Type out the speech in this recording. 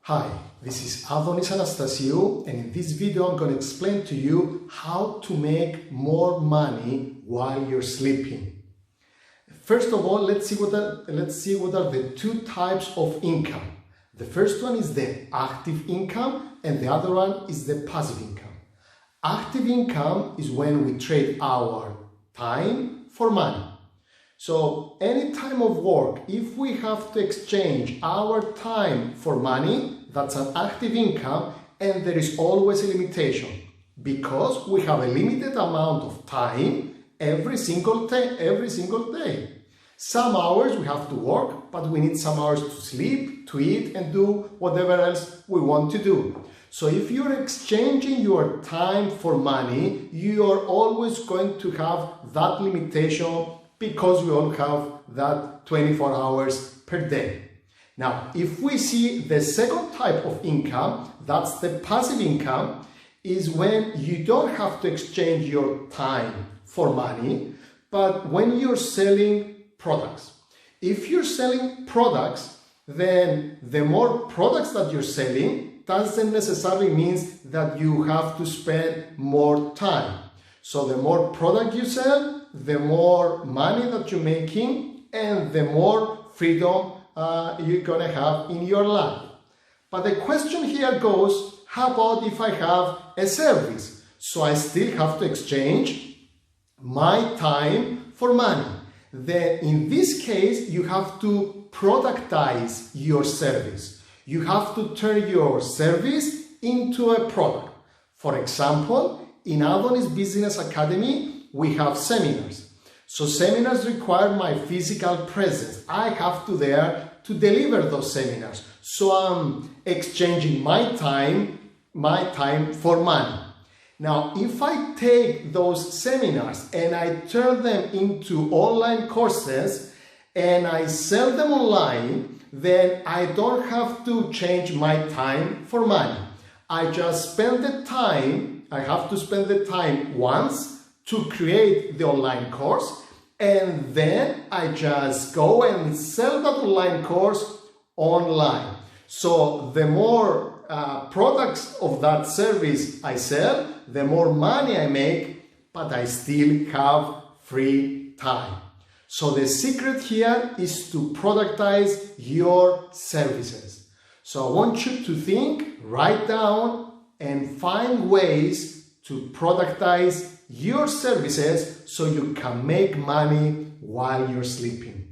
Hi, this is Adonis Anastasiou, and in this video I'm going to explain to you how to make more money while you're sleeping. First of all, let's see what are the two types of income. The first one is the active income and the other one is the passive income. Active income is when we trade our time for money. So any time of work, if we have to exchange our time for money, that's an active income, and there is always a limitation because we have a limited amount of time every single day. Some hours we have to work, but we need some hours to sleep, to eat, and do whatever else we want to do. So if you're exchanging your time for money, you are always going to have that limitation because we all have that 24 hours per day. Now, if we see the second type of income, that's the passive income, is when you don't have to exchange your time for money, but when you're selling products. If you're selling products, then the more products that you're selling doesn't necessarily mean that you have to spend more time. So the more product you sell, the more money that you're making and the more freedom you're gonna have in your life. But the question here goes, how about if I have a service? So I still have to exchange my time for money. Then in this case, you have to productize your service. You have to turn your service into a product. For example, in Adonis Business Academy, we have seminars. So seminars require my physical presence. I have to there to deliver those seminars. So I'm exchanging my time for money. Now, if I take those seminars and I turn them into online courses and I sell them online, then I don't have to change my time for money. I just spend the time, I have to spend the time once to create the online course, and then I just go and sell that online course online. So the more products of that service I sell, the more money I make, but I still have free time. So the secret here is to productize your services. So I want you to think, write down, and find ways to productize your services so you can make money while you're sleeping.